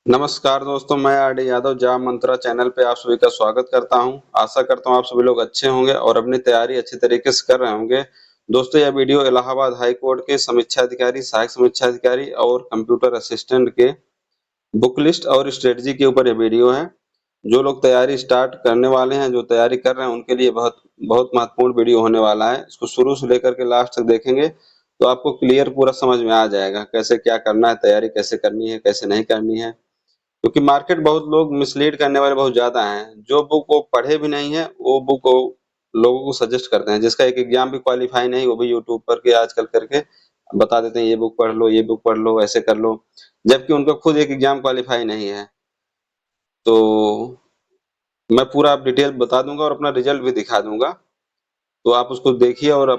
नमस्कार दोस्तों, मैं आरडी यादव जाम मंत्रा चैनल पे आप सभी का स्वागत करता हूं। आशा करता हूं आप सभी लोग अच्छे होंगे और अपनी तैयारी अच्छे तरीके से कर रहे होंगे। दोस्तों, यह वीडियो इलाहाबाद हाई कोर्ट के समीक्षा अधिकारी, सहायक समीक्षा अधिकारी और कंप्यूटर असिस्टेंट के बुक लिस्ट और स्ट्रेटजी के ऊपर यह वीडियो है। जो लोग तैयारी स्टार्ट करने वाले हैं, जो तैयारी कर रहे हैं, उनके लिए बहुत बहुत महत्वपूर्ण वीडियो होने वाला है। इसको शुरू से लेकर के लास्ट तक देखेंगे तो आपको क्लियर पूरा समझ में आ जाएगा कैसे क्या करना है, तैयारी कैसे करनी है, कैसे नहीं करनी है। क्योंकि मार्केट बहुत लोग मिसलीड करने वाले बहुत ज्यादा हैं। जो बुक वो पढ़े भी नहीं है वो बुक को लोगों को सजेस्ट करते हैं, जिसका एक एग्जाम भी क्वालिफाई नहीं, वो भी यूट्यूब पर के आजकल करके बता देते हैं ये बुक पढ़ लो, ये बुक पढ़ लो, ऐसे कर लो, जबकि उनका खुद एक एग्जाम क्वालिफाई नहीं है। तो मैं पूरा आप डिटेल बता दूंगा और अपना रिजल्ट भी दिखा दूंगा। तो आप उसको देखिए और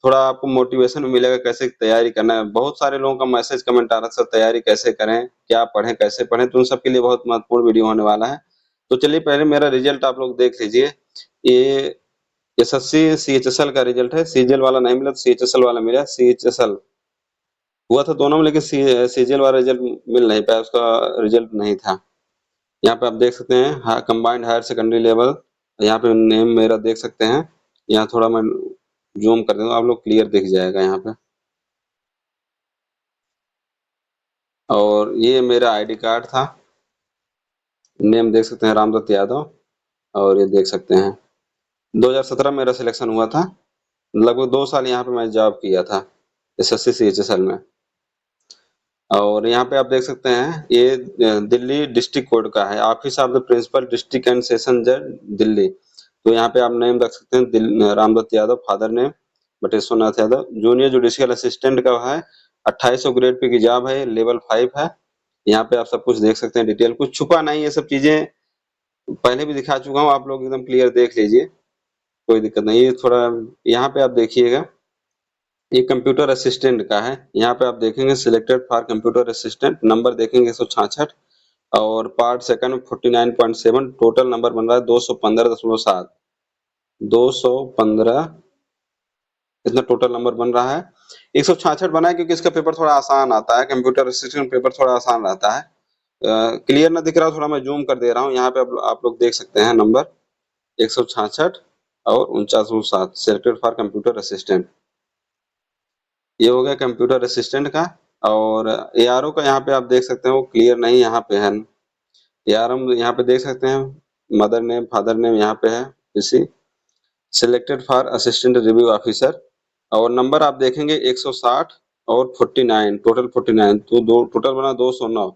थोड़ा आपको मोटिवेशन मिलेगा कैसे तैयारी करना है। बहुत सारे लोगों का मैसेज कमेंट आ रहा है, सर तैयारी कैसे करें, क्या पढ़ें, कैसे पढ़ें, तो उन सबके लिए बहुत महत्वपूर्ण वीडियो होने वाला है। तो चलिए पहले मेरा रिजल्ट आप लोग देख लीजिए। ये एसएससी सीएचएसएल का रिजल्ट है। सीजीएल वाला नहीं मिला तो सीएचएसएल वाला मिला। सीएचएसएल हुआ था दोनों में, लेकिन सीजीएल वाला रिजल्ट मिल नहीं पाया, उसका रिजल्ट नहीं था। यहाँ पे आप देख सकते हैं, हाँ, कंबाइंड हायर सेकेंडरी लेवल। यहाँ पे नेम मेरा देख सकते हैं। यहाँ थोड़ा मैं जूम कर दूंगा, आप लोग क्लियर दिख जाएगा यहाँ पे। और ये मेरा आईडी कार्ड था। नेम देख सकते हैं, रामदत्त यादव। और ये देख सकते हैं 2017 मेरा सिलेक्शन हुआ था। लगभग 2 साल यहाँ पे मैं जॉब किया था एसएससी सीएचएसएल में। और यहाँ पे आप देख सकते हैं ये दिल्ली डिस्ट्रिक्ट कोर्ट का है, office of the principal district and session जज दिल्ली। तो यहाँ पे आप नेम रख सकते हैं, Ramdatt Yadav, father name Bateshwarnath Yadav. Junior judicial assistant का है, 2800 ग्रेड पे की जॉब है, लेवल 5 है। यहाँ पे आप सब कुछ देख सकते हैं, डिटेल कुछ छुपा नहीं, ये सब चीजें पहले भी दिखा चुका हूँ, आप लोग एकदम क्लियर देख लीजिए, कोई दिक्कत नहीं। ये थोड़ा यहाँ पे आप देखिएगा, ये कंप्यूटर असिस्टेंट का है। यहाँ पे आप देखेंगे selected for computer assistant, number देखेंगे 166 और पार्ट सेकंड 49.7। टोटल नंबर बन रहा है 215.7, 215 इतना टोटल नंबर बन रहा है। 166 बना है क्योंकि इसका पेपर थोड़ा आसान आता है, कंप्यूटर असिस्टेंट पेपर थोड़ा आसान रहता है। क्लियर ना दिख रहा, थोड़ा मैं जूम कर दे रहा हूँ। यहाँ पे आप लोग देख सकते हैं नंबर 166 और 49.7, सिलेक्टेड फॉर कंप्यूटर असिस्टेंट। ये हो गया कंप्यूटर असिस्टेंट का। और एआरओ का यहाँ पे आप देख सकते हैं, वो क्लियर नहीं यहाँ पे है। एआरओ यहाँ पे देख सकते हैं, मदर नेम फादर नेम यहाँ पे है, इसी selected for assistant review officer. और नंबर आप देखेंगे 160 और 49, टोटल 49, तो दो टोटल बना 209।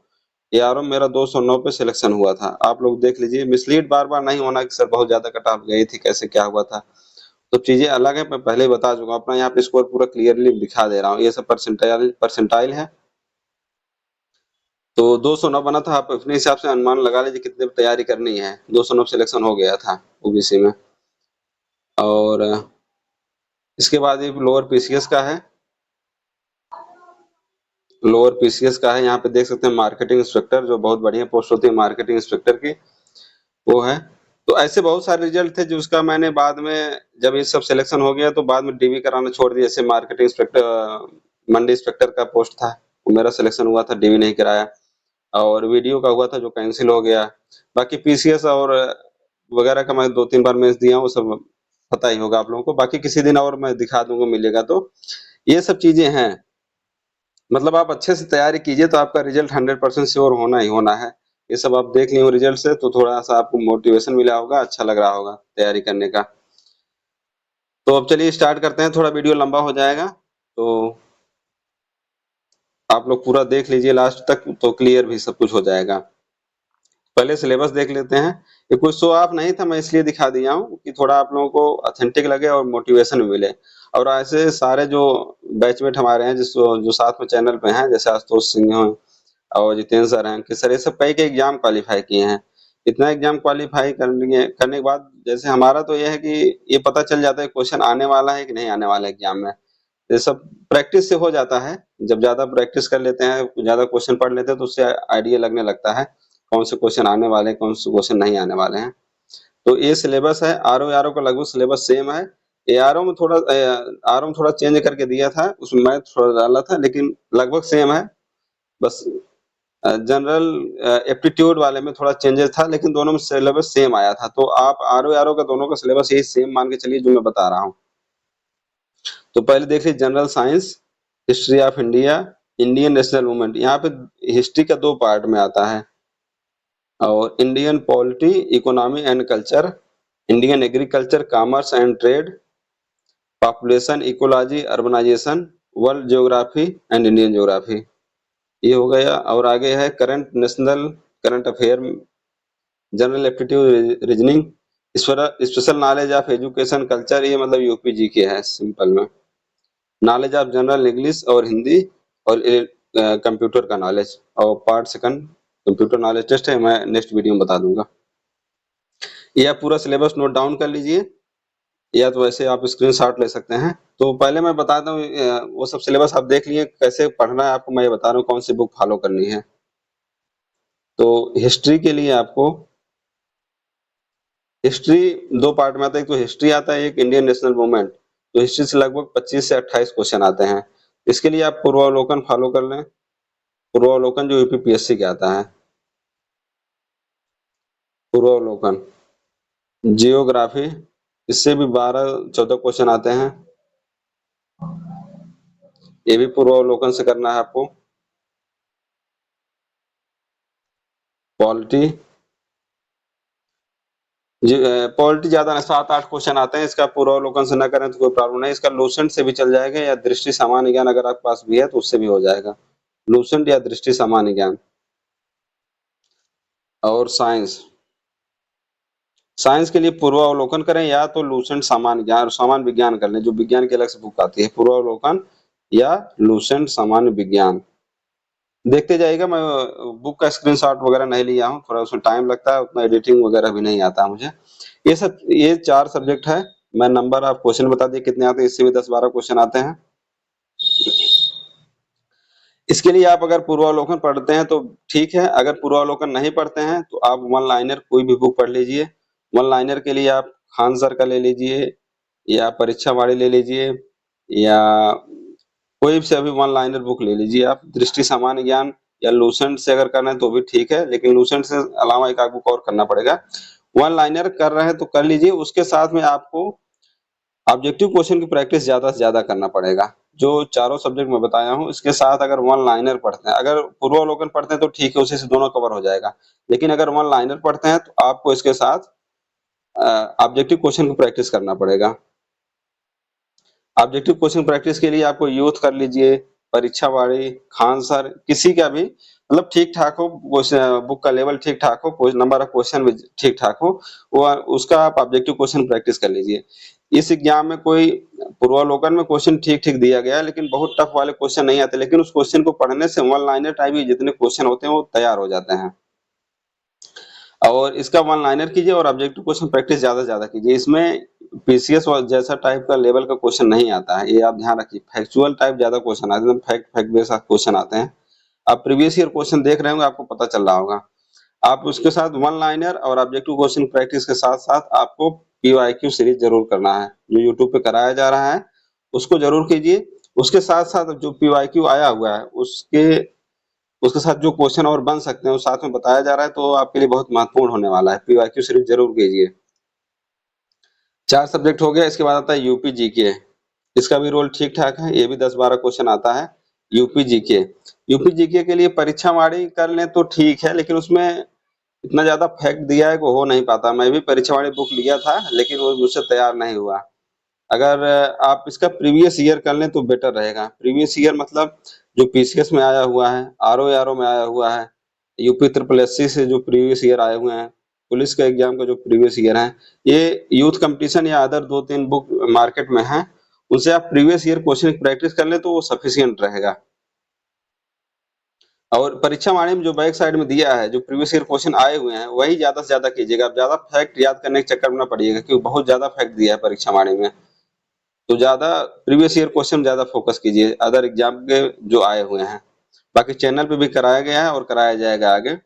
एआरओ मेरा 209 पे सिलेक्शन हुआ था। आप लोग देख लीजिए, मिसलीड बार बार नहीं होना कि सर बहुत ज्यादा कट ऑफ गई थी, कैसे क्या हुआ था। तो चीजें अलग है, मैं पहले ही बता चुका हूँ। अपना यहाँ पे स्कोर पूरा क्लियरली दिखा दे रहा हूँ। ये सब परसेंटाइल परसेंटाइल है। तो 209 बना था, आप अपने हिसाब से अनुमान लगा लीजिए कितने तैयारी करनी है। 209 सिलेक्शन हो गया था ओबीसी में। और इसके बाद ये लोअर पीसीएस का है। लोअर पीसीएस का है, यहाँ पे देख सकते हैं मार्केटिंग इंस्पेक्टर, जो बहुत बढ़िया पोस्ट होती है मार्केटिंग इंस्पेक्टर की, वो है। तो ऐसे बहुत सारे रिजल्ट थे जो उसका मैंने बाद में, जब ये सब सिलेक्शन हो गया तो बाद में डीवी कराना छोड़ दिया। जैसे मार्केटिंग इंस्पेक्टर, मंडी इंस्पेक्टर का पोस्ट था, वो मेरा सिलेक्शन हुआ था, डीवी नहीं कराया। और वीडियो का हुआ था जो कैंसिल हो गया। बाकी पीसीएस और वगैरह का मैं 2-3 बार मेंस दिया हूँ, वो सब पता ही होगा आप लोगों को। बाकी किसी दिन और मैं दिखा दूंगा, मिलेगा तो। ये सब चीजें हैं, मतलब आप अच्छे से तैयारी कीजिए तो आपका रिजल्ट 100% श्योर होना ही होना है। ये सब आप देख लिए हो रिजल्ट से, तो थोड़ा सा आपको मोटिवेशन मिला होगा, अच्छा लग रहा होगा तैयारी करने का। तो अब चलिए स्टार्ट करते हैं, थोड़ा वीडियो लंबा हो जाएगा तो आप लोग पूरा देख लीजिए लास्ट तक, तो क्लियर भी सब कुछ हो जाएगा। पहले सिलेबस देख लेते हैं। ये कुछ शो ऑफ नहीं था, मैं इसलिए दिखा दिया हूँ कि थोड़ा आप लोगों को ऑथेंटिक लगे और मोटिवेशन भी मिले। और ऐसे सारे जो बैचमेट हमारे हैं, जिस जो साथ में चैनल पे हैं, जैसे आशुतोष सिंह हैं और जितेंद्र सर हैं, कि सर ये सब कई के एग्जाम क्वालिफाई किए हैं। इतना एग्जाम क्वालिफाई करने के बाद जैसे हमारा तो ये है कि ये पता चल जाता है क्वेश्चन आने वाला है कि नहीं आने वाला एग्जाम में। ये सब प्रैक्टिस से हो जाता है। जब ज्यादा प्रैक्टिस कर लेते हैं, ज्यादा क्वेश्चन पढ़ लेते हैं, तो उससे आइडिया लगने लगता है कौन से क्वेश्चन आने वाले हैं, कौन से क्वेश्चन नहीं आने वाले हैं। तो ये सिलेबस है। आरओ का लगभग सिलेबस सेम है। आरओ में थोड़ा चेंज करके दिया था, उसमें मैथ थोड़ा डाला था, लेकिन लगभग सेम है। बस जनरल एप्टीट्यूड वाले में थोड़ा चेंजेस था, लेकिन दोनों में सिलेबस सेम आया था। तो आप आरओ का दोनों का सिलेबस यही सेम मान के चलिए जो मैं बता रहा हूँ। तो पहले देख लीजिए general science, history of India, Indian national movement. यहाँ पे हिस्ट्री का 2 पार्ट में आता है, और Indian polity, economy and culture, Indian agriculture, commerce and trade, population, ecology, urbanisation, world geography and Indian geography. ये हो गया। और आगे है current national, current affair, general aptitude, reasoning, special knowledge of education culture. ये मतलब यूपी जी के है सिंपल में। नॉलेज ऑफ जनरल इंग्लिश और हिंदी, और कंप्यूटर का नॉलेज। और part second computer knowledge test है, मैं नेक्स्ट वीडियो में बता दूंगा। यह पूरा सिलेबस नोट डाउन कर लीजिए, या तो वैसे आप स्क्रीनशॉट ले सकते हैं। तो पहले मैं बताता हूँ, वो सब सिलेबस आप देख लिए, कैसे पढ़ना है आपको मैं ये बता रहा हूँ, कौन सी बुक फॉलो करनी है। तो हिस्ट्री के लिए आपको, हिस्ट्री 2 पार्ट में आता है, एक तो हिस्ट्री आता है, एक इंडियन नेशनल मूवमेंट। तो हिस्ट्री से लगभग 25 से 28 क्वेश्चन आते हैं। इसके लिए आप पूर्वावलोकन फॉलो कर लें, पूर्वावलोकन जो यूपीपीएससी के आता है। पूर्वावलोकन, जियोग्राफी, इससे भी 12-14 क्वेश्चन आते हैं, ये भी पूर्वावलोकन से करना है आपको। पॉलिटी, पॉलिटी ज्यादा 7-8 क्वेश्चन आते हैं, इसका पूर्वावलोकन से न करें तो कोई प्रॉब्लम नहीं। इसका लूसेंट से भी चल जाएगा, या दृष्टि सामान्य ज्ञान अगर आपके पास भी है तो उससे भी हो जाएगा, लूसेंट या दृष्टि सामान्य ज्ञान। और साइंस, साइंस के लिए पूर्वावलोकन करें, या तो लूसेंट सामान्य ज्ञान, सामान्य विज्ञान कर लें, जो विज्ञान की अलग से बुक आती है, पूर्वावलोकन या लूसेंट सामान्य विज्ञान। देखते जाइएगा, मैं बुक का स्क्रीनशॉट वगैरह नहीं लिया हूँ, थोड़ा उसमें टाइम लगता है, उतना एडिटिंग वगैरह भी नहीं आता मुझे। ये 4 सब्जेक्ट है। मैं नंबर ऑफ क्वेश्चन बता दिए कितने आते हैं, इससे भी 10-12 क्वेश्चन आते हैं। इसके लिए आप अगर पूर्वावलोकन पढ़ते हैं तो ठीक है, अगर पूर्वावलोकन नहीं पढ़ते हैं तो आप वन लाइनर कोई भी बुक पढ़ लीजिए। वन लाइनर के लिए आप खान सर का ले लीजिए, या परीक्षा वाणी ले लीजिए, या कोई से भी वन लाइनर बुक ले लीजिए आप। दृष्टि सामान्य ज्ञान या लूसेंट से अगर करना है तो भी ठीक है, लेकिन लूसेंट से अलावा एक आध बुक और करना पड़ेगा। वन लाइनर कर रहे हैं तो कर लीजिए, उसके साथ में आपको ऑब्जेक्टिव क्वेश्चन की प्रैक्टिस ज्यादा से ज्यादा करना पड़ेगा। जो चारों सब्जेक्ट मैं बताया हूँ, इसके साथ अगर वन लाइनर पढ़ते हैं, अगर पूर्वावलोकन पढ़ते हैं तो ठीक है, उसी से दोनों कवर हो जाएगा। लेकिन अगर वन लाइनर पढ़ते हैं तो आपको इसके साथ ऑब्जेक्टिव क्वेश्चन की प्रैक्टिस करना पड़ेगा। ऑब्जेक्टिव क्वेश्चन प्रैक्टिस के लिए आपको यूथ कर लीजिए, परीक्षा वाणी, खान सर, किसी का भी, मतलब ठीक ठाक हो, बुक का लेवल ठीक ठाक हो, नंबर ऑफ क्वेश्चन भी ठीक ठाक हो, वो उसका आप ऑब्जेक्टिव क्वेश्चन प्रैक्टिस कर लीजिए। इस एग्जाम में कोई पूर्वावलोकन में क्वेश्चन ठीक ठीक दिया गया है, लेकिन बहुत टफ वाले क्वेश्चन नहीं आते, लेकिन उस क्वेश्चन को पढ़ने से वन लाइनर टाइप के जितने क्वेश्चन होते हैं वो तैयार हो जाते हैं। और इसका वन लाइनर कीजिए और ऑब्जेक्टिव क्वेश्चन प्रैक्टिस ज्यादा से ज्यादा कीजिए। इसमें पीसीएस जैसा टाइप का लेवल का क्वेश्चन नहीं आता है, ये आप ध्यान रखिए। फैक्चुअल टाइप ज्यादा क्वेश्चन आते हैं, फैक्ट फैक्ट बेस्ड क्वेश्चन आते हैं। आप प्रीवियस ईयर क्वेश्चन देख रहे होंगे, आपको पता चल रहा होगा। आप उसके साथ वन लाइनर और ऑब्जेक्टिव क्वेश्चन प्रैक्टिस के साथ साथ आपको पीवाईक्यू सीरीज जरूर करना है, जो यूट्यूब पे कराया जा रहा है उसको जरूर कीजिए। उसके साथ साथ जो पीवाईक्यू आया हुआ है उसके उसके साथ जो क्वेश्चन और बन सकते हैं वो साथ में बताया जा रहा है, तो आपके लिए बहुत महत्वपूर्ण होने वाला है। पीवाईक्यू सीरीज जरूर कीजिए। 4 सब्जेक्ट हो गया। इसके बाद आता है यूपी जीके। इसका भी रोल ठीक ठाक है, ये भी 10-12 क्वेश्चन आता है। यूपी जीके, यूपी जीके के लिए परीक्षा वाणी कर लें तो ठीक है, लेकिन उसमें इतना ज्यादा फैक्ट दिया है कि हो नहीं पाता। मैं भी परीक्षा वाणी बुक लिया था, लेकिन वो मुझसे तैयार नहीं हुआ। अगर आप इसका प्रीवियस ईयर कर लें तो बेटर रहेगा। प्रीवियस ईयर मतलब जो पीसीएस में आया हुआ है, आरओ में आया हुआ है, यूपी ट्रिपल एससी से जो प्रीवियस ईयर आए हुए हैं, पुलिस का एग्जाम का जो प्रीवियस ईयर है, ये यूथ कंपटीशन या अदर 2-3 बुक मार्केट में है, उनसे आप प्रीवियस ईयर क्वेश्चन की प्रैक्टिस कर लें तो वो सफिशियंट रहेगा। और परीक्षा वाणी में जो बैक साइड में दिया है, जो प्रीवियस ईयर क्वेश्चन आए हुए हैं, वही ज्यादा से ज्यादा कीजिएगा। आप ज्यादा फैक्ट याद करने के चक्कर में ना पड़िएगा, क्योंकि बहुत ज्यादा फैक्ट दिया है परीक्षा वाणी में। तो ज्यादा प्रीवियस ईयर क्वेश्चन ज्यादा फोकस कीजिए अदर एग्जाम के जो आए हुए हैं। बाकी चैनल पे भी कराया गया है और कराया जाएगा आगे।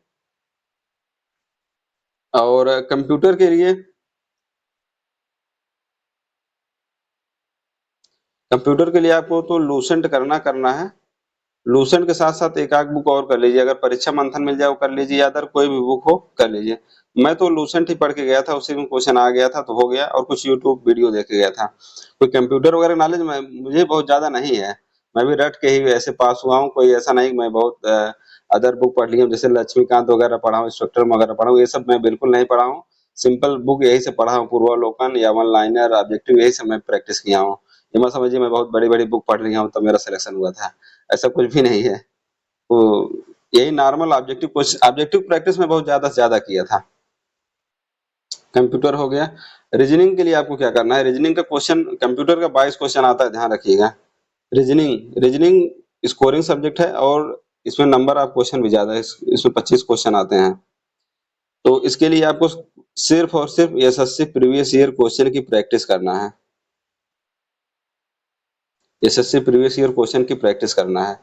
और कंप्यूटर के लिए आपको तो लूसेंट करना है। लूसेंट के साथ-साथ एक आध बुक और कर लीजिए, अगर परीक्षा मंथन मिल जाए वो कर लीजिए या अदर कोई भी बुक हो कर लीजिए। मैं तो लूसेंट ही पढ़ के गया था, उसी में क्वेश्चन आ गया था तो हो गया और कुछ यूट्यूब वीडियो देख के गया था। कोई कंप्यूटर वगैरह नॉलेज में मुझे बहुत ज़्यादा नहीं है, मैं भी रट के ही ऐसे पास हुआ हूँ, कोई ऐसा नहीं कि मैं बहुत अदर बुक पढ़ ली हूँ, जैसे लक्ष्मीकांत वगैरह पढ़ा हूँ, स्पेक्ट्रम वगैरह पढ़ा हूँ, ये सब मैं बिल्कुल नहीं पढ़ा हूँ। सिंपल बुक यही से पढ़ा हूँ, पूर्वावलोकन या वन लाइनर, ऑब्जेक्टिव यही सब मैं प्रैक्टिस किया हूँ। ये मत समझिए मैं बहुत बड़ी-बड़ी बुक पढ़ लिया हूँ तब मेरा सिलेक्शन हुआ था, ऐसा कुछ भी नहीं है। तो यही नॉर्मल ऑब्जेक्टिव प्रैक्टिस में बहुत ज़्यादा से ज़्यादा किया था। कंप्यूटर हो गया। रीजनिंग के लिए आपको क्या करना है, रीजनिंग का क्वेश्चन कंप्यूटर का 22 क्वेश्चन आता है, ध्यान रखिएगा। रीजनिंग स्कोरिंग सब्जेक्ट है और इसमें नंबर ऑफ क्वेश्चन भी ज़्यादा है, इसमें 25 क्वेश्चन आते हैं। तो इसके लिए आपको सिर्फ और सिर्फ एसएससी प्रीवियस ईयर क्वेश्चन की प्रैक्टिस करना है। एसएससी प्रीवियस ईयर क्वेश्चन की प्रैक्टिस करना है।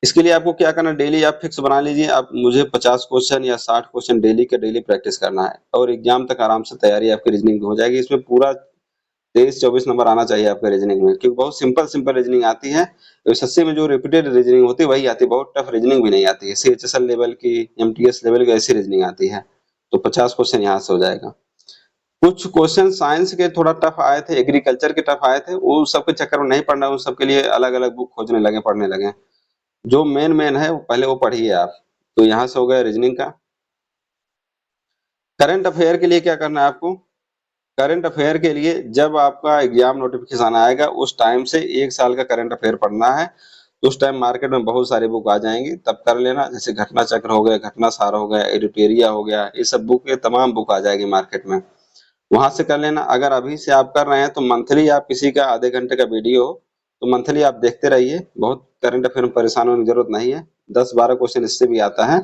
इसके लिए आपको क्या करना है, डेली आप फिक्स बना लीजिए, आप मुझे 50 क्वेश्चन या 60 क्वेश्चन डेली के डेली प्रैक्टिस करना है और एग्जाम तक आराम से तैयारी आपकी रीजनिंग की हो जाएगी। इसमें पूरा 23-24 नंबर आना चाहिए आपके रीजनिंग में, क्योंकि बहुत सिंपल रीजनिंग आती है। एसएससी में जो रिपीटेड रीजनिंग होती है वही आती है, बहुत टफ रीजनिंग भी नहीं आती है, सीएचएसएल लेवल की, एमटीएस लेवल की ऐसी रीजनिंग आती है। तो 50 क्वेश्चन यहाँ से हो जाएगा। कुछ क्वेश्चन साइंस के थोड़ा टफ आए थे, एग्रीकल्चर के टफ आए थे, वो सबके चक्कर में नहीं पढ़ना, उन सबके लिए अलग अलग बुक खोजने लगे, पढ़ने लगे। जो मेन है वो पहले वो पढ़िए आप। तो यहाँ से हो गया रीजनिंग का। करंट अफेयर के लिए क्या करना है आपको, करंट अफेयर के लिए जब आपका एग्जाम नोटिफिकेशन आएगा उस टाइम से 1 साल का करंट अफेयर पढ़ना है। उस टाइम मार्केट में बहुत सारी बुक आ जाएंगी, तब कर लेना, जैसे घटना चक्र हो गया, घटना सार हो गया, एडिटोरिया हो गया, ये सब बुक, ये तमाम बुक आ जाएगी मार्केट में, वहां से कर लेना। अगर अभी से आप कर रहे हैं तो मंथली आप किसी का आधे घंटे का वीडियो हो तो मंथली आप देखते रहिए, बहुत करंट अफेयर में परेशान होने की जरूरत नहीं है। 10-12 क्वेश्चन इससे भी आता है,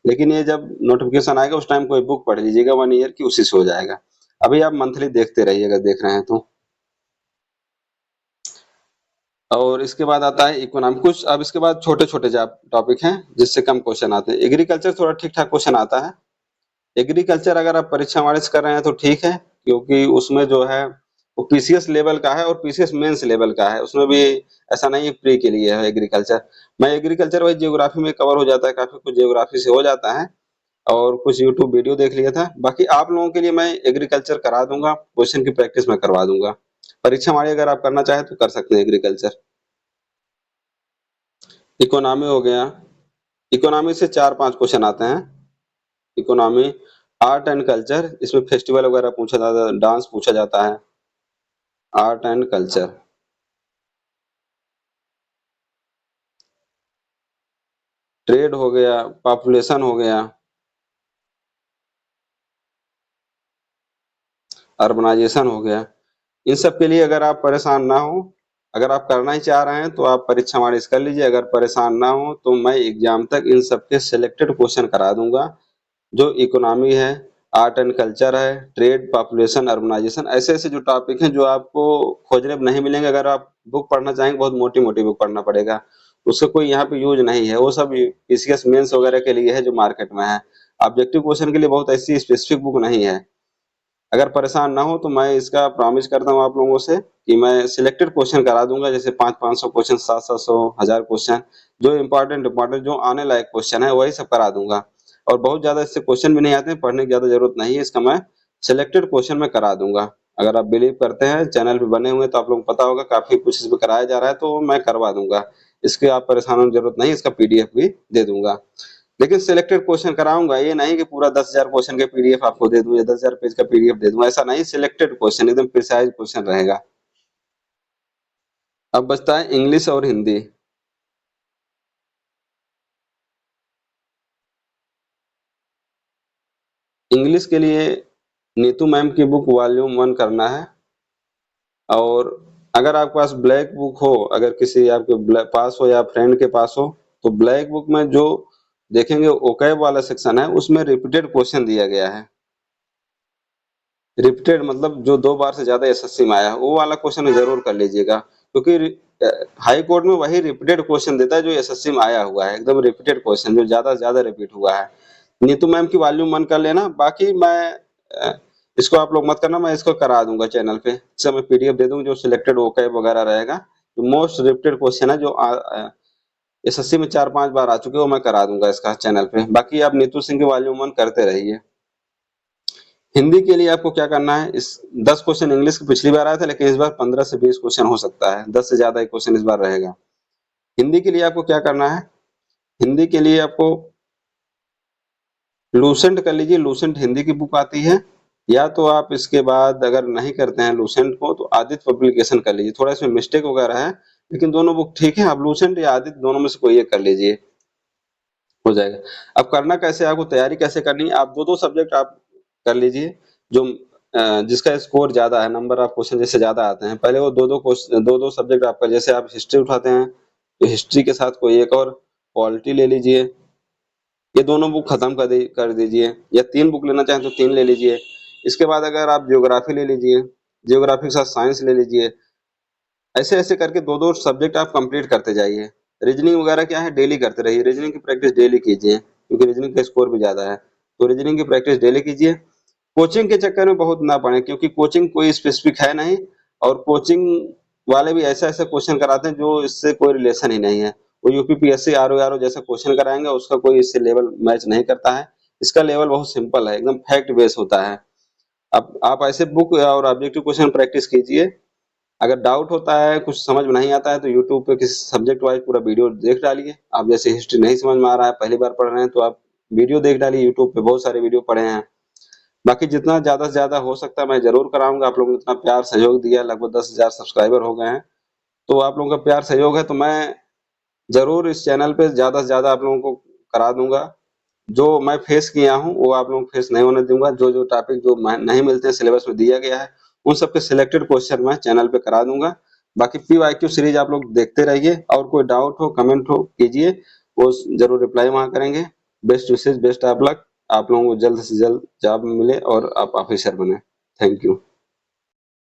लेकिन ये जब नोटिफिकेशन आएगा उस टाइम कोई बुक पढ़ लीजिएगा 1 ईयर की, उसी से हो जाएगा। अभी आप मंथली देखते रहिए अगर देख रहे हैं तो। और इसके बाद आता है इकोनॉमिक, कुछ अब इसके बाद छोटे छोटे टॉपिक हैं जिससे कम क्वेश्चन आते हैं। एग्रीकल्चर थोड़ा ठीक ठाक क्वेश्चन आता है। एग्रीकल्चर अगर आप परीक्षा वाले से कर रहे हैं तो ठीक है, क्योंकि उसमें जो है वो पीसीएस लेवल का है और पीसीएस मेंस लेवल का है, उसमें भी ऐसा नहीं है प्री के लिए है एग्रीकल्चर। मैं एग्रीकल्चर वही जियोग्राफी में कवर हो जाता है, काफी कुछ जियोग्राफी से हो जाता है और कुछ यूट्यूब वीडियो देख लिया था। बाकी आप लोगों के लिए मैं एग्रीकल्चर करा दूंगा, क्वेश्चन की प्रैक्टिस मैं करवा दूंगा। परीक्षा वाले अगर आप करना चाहें तो कर सकते हैं एग्रीकल्चर। इकोनॉमी हो गया, इकोनॉमी से 4-5 क्वेश्चन आते हैं। इकोनॉमी, आर्ट एंड कल्चर, इसमें फेस्टिवल वगैरह पूछा जाता है, डांस पूछा जाता है। आर्ट एंड कल्चर, ट्रेड हो गया, पॉपुलेशन हो गया, अर्बनाइजेशन हो गया। इन सब के लिए अगर आप परेशान ना हो, अगर आप करना ही चाह रहे हैं तो आप परीक्षा वारिस कर लीजिए, अगर परेशान ना हो तो मैं एग्जाम तक इन सबके सिलेक्टेड क्वेश्चन करा दूंगा। जो इकोनॉमी है, आर्ट एंड कल्चर है, ट्रेड, पॉपुलेशन, अर्बनाइजेशन, ऐसे ऐसे जो टॉपिक हैं जो आपको खोजने में नहीं मिलेंगे, अगर आप बुक पढ़ना चाहेंगे बहुत मोटी मोटी बुक पढ़ना पड़ेगा, उसका कोई यहाँ पे यूज नहीं है, वो सब पीसीएस मेंस वगैरह के लिए है जो मार्केट में है। ऑब्जेक्टिव क्वेश्चन के लिए बहुत ऐसी स्पेसिफिक बुक नहीं है। अगर परेशान ना हो तो मैं इसका प्रॉमिस करता हूँ आप लोगों से कि मैं सिलेक्टेड क्वेश्चन करा दूंगा, जैसे 500-500 क्वेश्चन, 700-700, 1000 क्वेश्चन, जो इम्पोर्टेंट जो आने लायक क्वेश्चन है वही सब करा दूंगा। और बहुत ज्यादा इससे क्वेश्चन भी नहीं आते हैं, पढ़ने की ज्यादा जरूरत नहीं है, इसका मैं सिलेक्टेड क्वेश्चन में करा दूंगा। अगर आप बिलीव करते हैं, चैनल पे बने हुए तो आप लोगों को पता होगा काफी कुछ इसमें कराया जा रहा है, तो मैं करवा दूंगा। इसके आप परेशान होने की जरूरत नहीं, इसका पीडीएफ भी दे दूंगा। लेकिन सिलेक्टेड क्वेश्चन कराऊंगा, ये नहीं कि पूरा 10,000 क्वेश्चन के पीडीएफ आपको दे दूं या 10,000 पेज का पीडीएफ दे दूं, ऐसा नहीं, सिलेक्टेड क्वेश्चन एकदम प्रिसाइज क्वेश्चन रहेगा। अब बचता है इंग्लिश और हिंदी। इंग्लिश के लिए नीतू मैम की बुक वॉल्यूम 1 करना है। और अगर आपके पास ब्लैक बुक हो, अगर किसी आपके पास हो या फ्रेंड के पास हो, तो ब्लैक बुक में जो देखेंगे ओकैब वाला सेक्शन है उसमें रिपीटेड क्वेश्चन दिया गया है। रिपीटेड मतलब जो 2 बार से ज्यादा एसएससी में आया है, वो वाला क्वेश्चन जरूर कर लीजिएगा, क्योंकि हाई कोर्ट में वही रिपीटेड क्वेश्चन देता है जो एसएससी में आया हुआ है, एकदम रिपीटेड क्वेश्चन जो ज्यादा से ज्यादा रिपीट हुआ है। नीतू मैम की वॉल्यूम 1 कर लेना, बाकी मैं इसको आप लोग मत करना, मैं इसको करा दूंगा चैनल पे, इसका मैं पीडीएफ दे दूंगा जो सिलेक्टेड ओकैब वगैरह रहेगा, जो मोस्ट रिपीटेड क्वेश्चन है जो एसएससी में 4-5 बार आ चुके हो, मैं करा दूंगा इसका चैनल पे। बाकी आप नीतू सिंह के वॉल्यूम 1 करते रहिए। हिंदी के लिए आपको क्या करना है, इस 10 क्वेश्चन इंग्लिश के पिछली बार आया था, लेकिन इस बार 15 से 20 क्वेश्चन हो सकता है, 10 से ज्यादा ही क्वेश्चन इस बार रहेगा। हिंदी के लिए आपको क्या करना है, हिंदी के लिए आपको लूसेंट कर लीजिए, लूसेंट हिंदी की बुक आती है, या तो आप इसके बाद अगर नहीं करते हैं लूसेंट को तो आदित्य पब्लिकेशन कर लीजिए। थोड़ा इसमें मिस्टेक वगैरह है, लेकिन दोनों बुक ठीक है, आप लूसेंट या आदित्य दोनों में से कोई एक कर लीजिए, हो जाएगा। अब करना कैसे, आपको तैयारी कैसे करनी है, आप 2-2 सब्जेक्ट आप कर लीजिए, जो जिसका स्कोर ज्यादा है, नंबर ऑफ क्वेश्चन जैसे ज्यादा आते हैं, पहले वो 2-2 सब्जेक्ट आपका, जैसे आप हिस्ट्री उठाते हैं तो हिस्ट्री के साथ कोई एक और पॉलिटी ले लीजिए, ये दोनों बुक खत्म कर दीजिए, या 3 बुक लेना चाहें तो 3 ले लीजिए। इसके बाद अगर आप ज्योग्राफी ले लीजिए, ज्योग्राफी के साथ साइंस ले लीजिए, ऐसे ऐसे करके 2-2 सब्जेक्ट आप कंप्लीट करते जाइए। रीजनिंग वगैरह क्या है, डेली करते रहिए, रीजनिंग की प्रैक्टिस डेली कीजिए, क्योंकि रीजनिंग का स्कोर भी ज्यादा है, तो रीजनिंग की प्रैक्टिस डेली कीजिए। कोचिंग के चक्कर में बहुत ना पड़े, क्योंकि कोचिंग कोई स्पेसिफिक है नहीं, और कोचिंग वाले भी ऐसा ऐसा क्वेश्चन कराते हैं जो इससे कोई रिलेशन ही नहीं है। वो यूपीपीएससी आरओ जैसा क्वेश्चन कराएंगे, उसका कोई इससे लेवल मैच नहीं करता है। इसका लेवल बहुत सिंपल है, एकदम फैक्ट बेस होता है। अब आप ऐसे बुक और ऑब्जेक्टिव क्वेश्चन प्रैक्टिस कीजिए। अगर डाउट होता है, कुछ समझ में नहीं आता है, तो यूट्यूब पे किसी सब्जेक्ट वाइज पूरा वीडियो देख डालिए। आप जैसे हिस्ट्री नहीं समझ में आ रहा है, पहली बार पढ़ रहे हैं, तो आप वीडियो देख डालिए, यूट्यूब पे बहुत सारे वीडियो पड़े हैं। बाकी जितना ज्यादा से ज्यादा हो सकता है मैं जरूर कराऊंगा। आप लोगों ने इतना प्यार सहयोग दिया, लगभग 10,000 सब्सक्राइबर हो गए हैं, तो आप लोगों का प्यार सहयोग है, तो मैं जरूर इस चैनल पे ज्यादा से ज्यादा आप लोगों को करा दूंगा। जो मैं फेस किया हूँ वो आप लोगों को फेस नहीं होने दूंगा। जो जो टॉपिक जो नहीं मिलते हैं, सिलेबस में दिया गया है, उन सबके सिलेक्टेड क्वेश्चन मैं चैनल पे करा दूंगा। बाकी पीवाईक्यू सीरीज आप लोग देखते रहिए, और कोई डाउट हो कमेंट हो कीजिए, वो जरूर रिप्लाई वहां करेंगे। Best wishes, best of luck. आप लोगों को जल्द से जल्द जॉब मिले और आप ऑफिसर बने। Thank you.